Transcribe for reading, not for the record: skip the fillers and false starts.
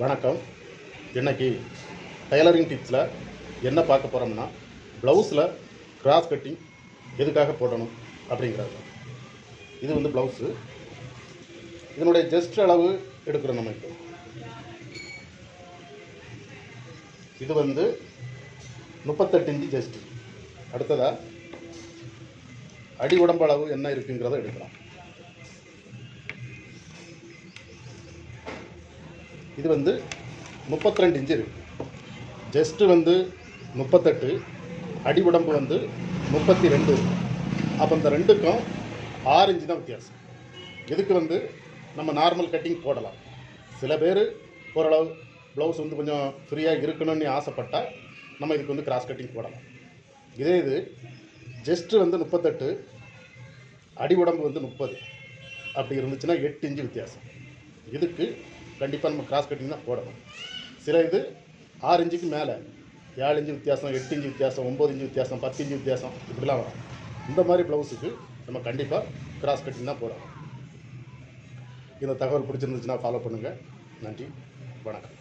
வணக்கம். இன்னைக்கு டைலரிங் டிப்ஸில் என்ன பார்க்க போகிறோம்னா, ப்ளவுஸில் கிராஸ் கட்டிங் எதுக்காக போடணும் அப்படிங்கிறது தான். இது வந்து ப்ளவுஸு. இதனுடைய ஜஸ்ட் அளவு எடுக்கிறோம் நம்ம. இது வந்து 38 இன்ச்சு ஜஸ்ட்டு. அடுத்ததாக அடி உடம்பு அளவு என்ன இருக்குங்கிறத எடுக்கலாம். இது வந்து 32 இன்ச்சு இருக்குது. ஜஸ்ட்டு வந்து 38, அடி உடம்பு வந்து 32. அப்போ இந்த ரெண்டுக்கும் 6 இன்ச்சு தான் வித்தியாசம். இதுக்கு வந்து நம்ம நார்மல் கட்டிங் போடலாம். சில பேர் ஓரளவு ப்ளவுஸ் வந்து கொஞ்சம் ஃப்ரீயாக இருக்கணும்னு ஆசைப்பட்டால் நம்ம இதுக்கு வந்து கிராஸ் கட்டிங் போடலாம். இதே இது ஜஸ்ட்டு வந்து 38, அடி உடம்பு வந்து 30 அப்படி இருந்துச்சுன்னா 8 இன்ச்சு வித்தியாசம். இதுக்கு கண்டிப்பாக நம்ம கிராஸ் கட்டிங் தான் போடணும். சில இது 6 இன்ச்சுக்கு மேலே 7 இன்ச்சு வித்தியாசம், 8 இன்ச்சு வித்தியாசம், 9 இன்ச்சு வித்தியாசம், 10 இன்ச்சு வித்தியாசம் இப்படிலாம் வரும். இந்த மாதிரி ப்ளவுஸுக்கு நம்ம கண்டிப்பாக கிராஸ் கட்டிங் தான் போடணும். இந்த தகவல் பிடிச்சிருந்துச்சுன்னா ஃபாலோ பண்ணுங்கள். நன்றி, வணக்கம்.